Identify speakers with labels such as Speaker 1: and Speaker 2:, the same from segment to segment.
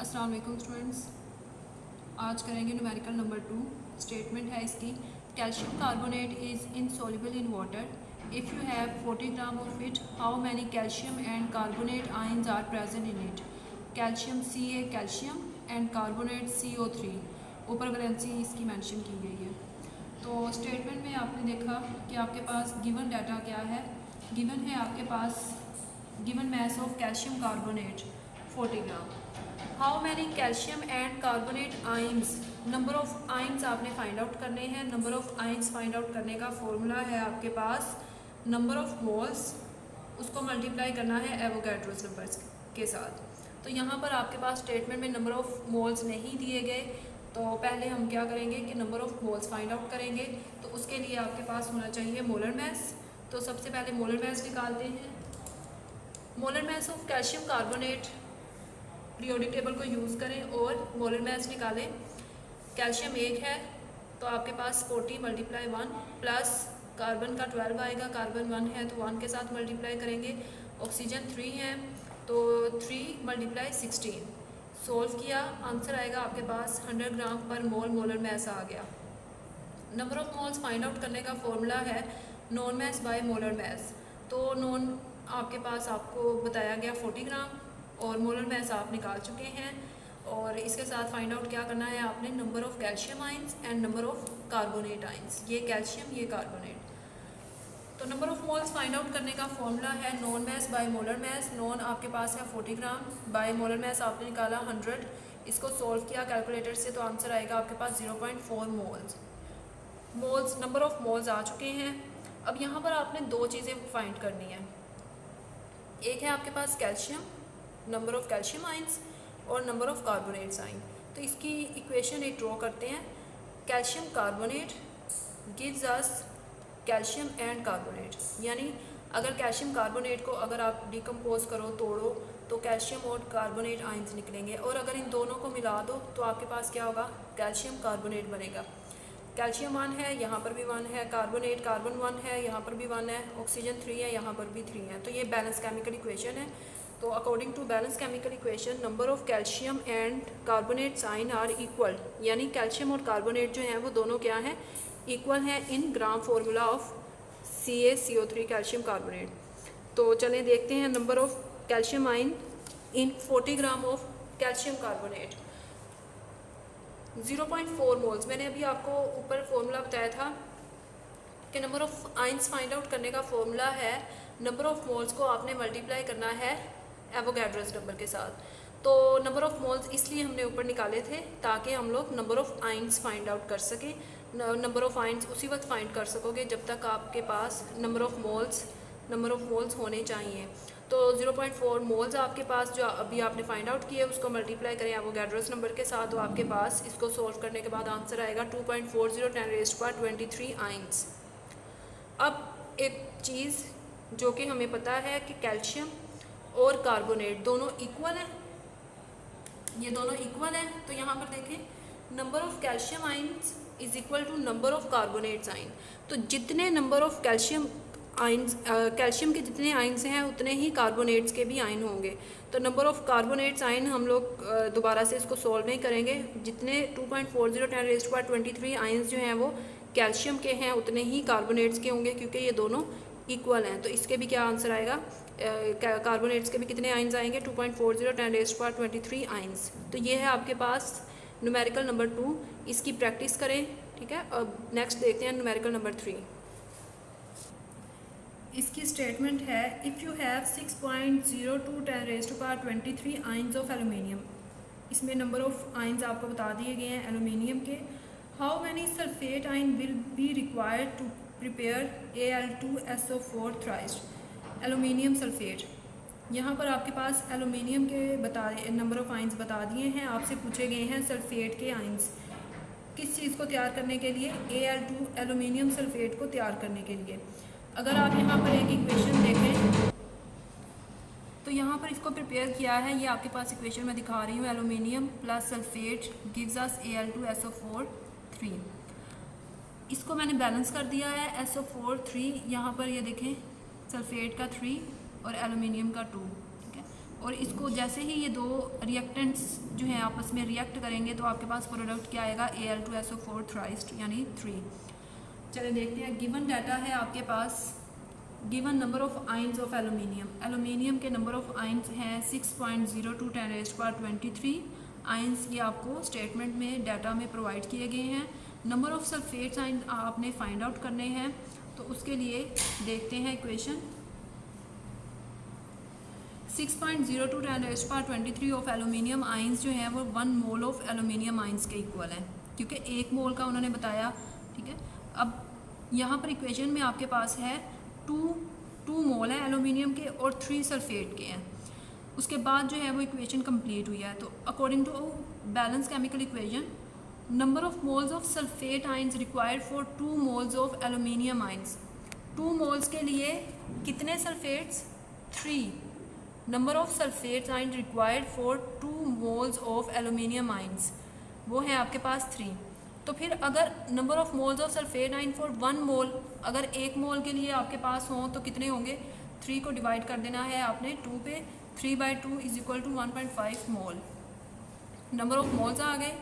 Speaker 1: अस्सलाम वालेकुम स्टूडेंट्स। आज करेंगे न्यूमेरिकल नंबर 2। स्टेटमेंट है इसकी, calcium carbonate is insoluble in water. If you have 40 gram of it, how many calcium and carbonate ions are present in it. Calcium Ca calcium and carbonate CO3। ऊपर valency इसकी mention की गई है। तो statement में आपने देखा कि आपके पास गिवन डाटा क्या है। गिवन है आपके पास given mass of calcium carbonate 40 gram. How many calcium and carbonate ions, number of ions आपने फाइंड आउट करने हैं। Number of ions find out करने का फॉर्मूला है आपके पास नंबर ऑफ मोल्स, उसको मल्टीप्लाई करना है एवोगैड्रोस नंबर्स के साथ। तो यहाँ पर आपके पास स्टेटमेंट में नंबर ऑफ मोल्स नहीं दिए गए, तो पहले हम क्या करेंगे कि number of moles find out करेंगे। तो उसके लिए आपके पास होना चाहिए मोलर मैस। तो सबसे पहले मोलर मैस निकालते हैं। Molar mass of calcium carbonate, periodic table को यूज़ करें और मोलर मैस निकालें। कैल्शियम 1 है तो आपके पास 40 × 1 प्लस कार्बन का 12 आएगा। कार्बन 1 है तो 1 के साथ मल्टीप्लाई करेंगे। ऑक्सीजन 3 है तो 3 × 16। सोल्व किया, आंसर आएगा आपके पास 100 ग्राम पर मोल मोलर मैस आ गया। Number of moles find out करने का फॉर्मूला है non mass by molar mass. तो नॉन आपके पास आपको बताया गया 40 ग्राम और मोलर मैस आप निकाल चुके हैं। और इसके साथ फाइंड आउट क्या करना है आपने, number of calcium ions and number of carbonate ions. ये कैल्शियम ये कार्बोनेट। तो number of moles find out करने का फॉर्मूला है non mass by molar mass. Non आपके पास है 40 ग्राम, बाय मोलर मैस आपने निकाला 100। इसको सॉल्व किया कैलकुलेटर से तो आंसर आएगा आपके पास 0.4 moles. Moles, number of moles आ चुके हैं। अब यहाँ पर आपने दो चीज़ें फाइंड करनी है। एक है आपके पास calcium, number of calcium ions, और नंबर ऑफ कार्बोनेट्स आइन। तो इसकी इक्वेशन एक ड्रॉ करते हैं। Calcium carbonate gives us calcium and carbonate, यानी अगर कैल्शियम कार्बोनेट को अगर आप डिकम्पोज करो, तोड़ो, तो कैल्शियम और कार्बोनेट आइंस निकलेंगे। और अगर इन दोनों को मिला दो तो आपके पास क्या होगा, कैल्शियम कार्बोनेट बनेगा। कैल्शियम 1 है, यहाँ पर भी 1 है। कार्बोनेट कार्बन 1 है, यहाँ पर भी 1 है। ऑक्सीजन 3 है, यहाँ पर भी 3 है। तो ये बैलेंस केमिकल इक्वेशन है। तो according to balance chemical equation number of calcium and carbonate sign are equal, यानी कैल्शियम और कार्बोनेट जो हैं वो दोनों क्या हैं, इक्वल हैं in gram formula of CaCO3 calcium carbonate. तो चलें देखते हैं number of calcium ion in 40 gram of calcium carbonate 0.4 moles. मैंने अभी आपको ऊपर फॉर्मूला बताया था कि number of ions find out करने का फॉर्मूला है नंबर ऑफ मोल्स को आपने मल्टीप्लाई करना है एवोगैड्रोस नंबर के साथ। तो नंबर ऑफ मोल्स इसलिए हमने ऊपर निकाले थे ताकि हम लोग number of ions find out कर सकें। नंबर ऑफ आइंस उसी वक्त फाइंड कर सकोगे जब तक आपके पास नंबर ऑफ मोल्स होने चाहिए। तो 0.4 मोल्स आपके पास जो अभी आपने फाइंड आउट किया उसको मल्टीप्लाई करें एवोगैड्रोस नंबर के साथ, तो आपके पास इसको सोल्व करने के बाद आंसर आएगा 2.40 × 10⁻23 आइंस। अब एक चीज़ जो कि हमें पता है कि कैल्शियम और कार्बोनेट दोनों इक्वल हैं, ये दोनों इक्वल हैं। तो यहाँ पर देखें number of calcium ions is equal to number of carbonates ion. तो जितने number of calcium ions, calcium के जितने आइंस हैं उतने ही कार्बोनेट्स के भी आइन होंगे। तो नंबर ऑफ कार्बोनेट्स आइन हम लोग दोबारा से इसको सॉल्व नहीं करेंगे। जितने 2.40 × 10⁻23 आइंस जो हैं वो कैल्शियम के हैं उतने ही कार्बोनेट्स के होंगे, क्योंकि ये दोनों इक्वल हैं। तो इसके भी क्या आंसर आएगा, कार्बोनेट्स के भी कितने आइंस आएंगे, 2.40 × 10⁻23 आइंस। तो ये है आपके पास न्यूमेरिकल नंबर 2। इसकी प्रैक्टिस करें, ठीक है। अब नेक्स्ट देखते हैं न्यूमेरिकल नंबर 3। इसकी स्टेटमेंट है if you have 6.02 × 10⁻23 ions of aluminium. इसमें नंबर ऑफ आइंस आपको बता दिए गए हैं एलुमिनियम के। How many sulphate ion will be required to prepare Al2SO4 thrice aluminium sulphate. यहाँ पर आपके पास एलुमिनियम के नंबर ऑफ आइंस बता दिए हैं। आपसे पूछे गए हैं सल्फेट के आइंस किस चीज़ को तैयार करने के लिए, Al2 एलुमिनियम सल्फेट को तैयार करने के लिए। अगर आप यहाँ पर एक इक्वेशन देखें तो यहाँ पर इसको प्रिपेयर किया है, ये आपके पास इक्वेशन में दिखा रही हूँ। Aluminium plus sulphate gives us Al2SO4 3। इसको मैंने बैलेंस कर दिया है SO4 3। यहाँ पर ये देखें सल्फेट का 3 और एलुमिनियम का 2, ठीक है। और इसको जैसे ही ये दो रिएक्टेंट्स जो हैं आपस में रिएक्ट करेंगे तो आपके पास प्रोडक्ट क्या आएगा, Al2SO4 थ्राइस्ट यानी 3। चलिए देखते हैं, गिवन डाटा है आपके पास, given number of ions of aluminium, aluminium के नंबर ऑफ आइंस हैं 6.02 10⁻23 आइंस, ये आपको स्टेटमेंट में डाटा में प्रोवाइड किए गए हैं। नंबर ऑफ सल्फेट्स आइंस आपने फाइंड आउट करने हैं, तो उसके लिए देखते हैं इक्वेशन। 6.02 10⁻23 ऑफ एलुमिनियम आइंस जो है वो 1 मोल ऑफ एलुमिनियम आइंस के इक्वल है, क्योंकि 1 मोल का उन्होंने बताया। ठीक है, अब यहाँ पर इक्वेशन में आपके पास है 2 मोल है एलुमिनियम के और 3 सल्फेट के हैं। उसके बाद जो है वो इक्वेशन कंप्लीट हुई है। तो according to balance chemical equation, number of moles of sulphate ions required for 2 moles of aluminium ions, 2 moles के लिए कितने sulphates, 3। Number of sulphates ions required for 2 moles of aluminium ions, वो है आपके पास 3। तो फिर अगर number of moles of sulphate ion for 1 mole, अगर 1 मोल के लिए आपके पास हों तो कितने होंगे, 3 को डिवाइड कर देना है आपने 2 पे, 3/2 is equal to 1.5 mole. Number of moles आ गए,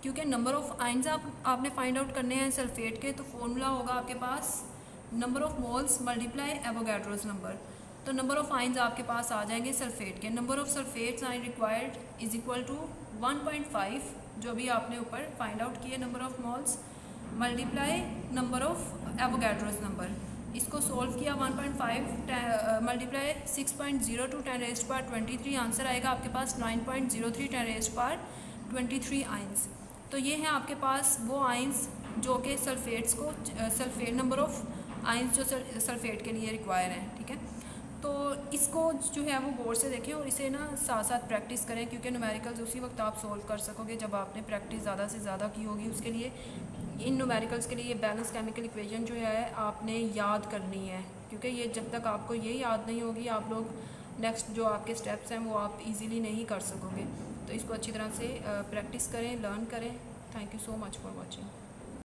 Speaker 1: क्योंकि नंबर ऑफ आइंस आपने फाइंड आउट करने हैं सल्फेट के, तो फॉर्मूला होगा आपके पास number of moles multiply Avogadro's number. तो नंबर ऑफ आइंस आपके पास आ जाएंगे सल्फेट के, number of sulphates ion required is equal to 1.5 जो भी आपने ऊपर फाइंड आउट किए number of moles, multiply number of Avogadro's number. इसको सोल्व किया 1.5 मल्टीप्लाई 6.02 10⁻23, आंसर आएगा आपके पास 9.03 10⁻23 आइंस। तो ये है आपके पास वो आइंस जो कि सल्फेट्स को, सल्फेट नंबर ऑफ आइंस जो सल्फेट के लिए रिक्वायर हैं। ठीक है, तो इसको जो है वो गौर से देखें और इसे ना साथ साथ प्रैक्टिस करें, क्योंकि न्यूमेरिकल्स उसी वक्त आप सोल्व कर सकोगे जब आपने प्रैक्टिस ज़्यादा से ज़्यादा की होगी। उसके लिए इन न्यूमेरिकल्स के लिए बैलेंस केमिकल इक्वेशन जो है आपने याद करनी है, क्योंकि ये जब तक आपको ये याद नहीं होगी आप लोग नेक्स्ट जो आपके स्टेप्स हैं वो आप इजीली नहीं कर सकोगे। तो इसको अच्छी तरह से प्रैक्टिस करें, लर्न करें। Thank you so much for watching.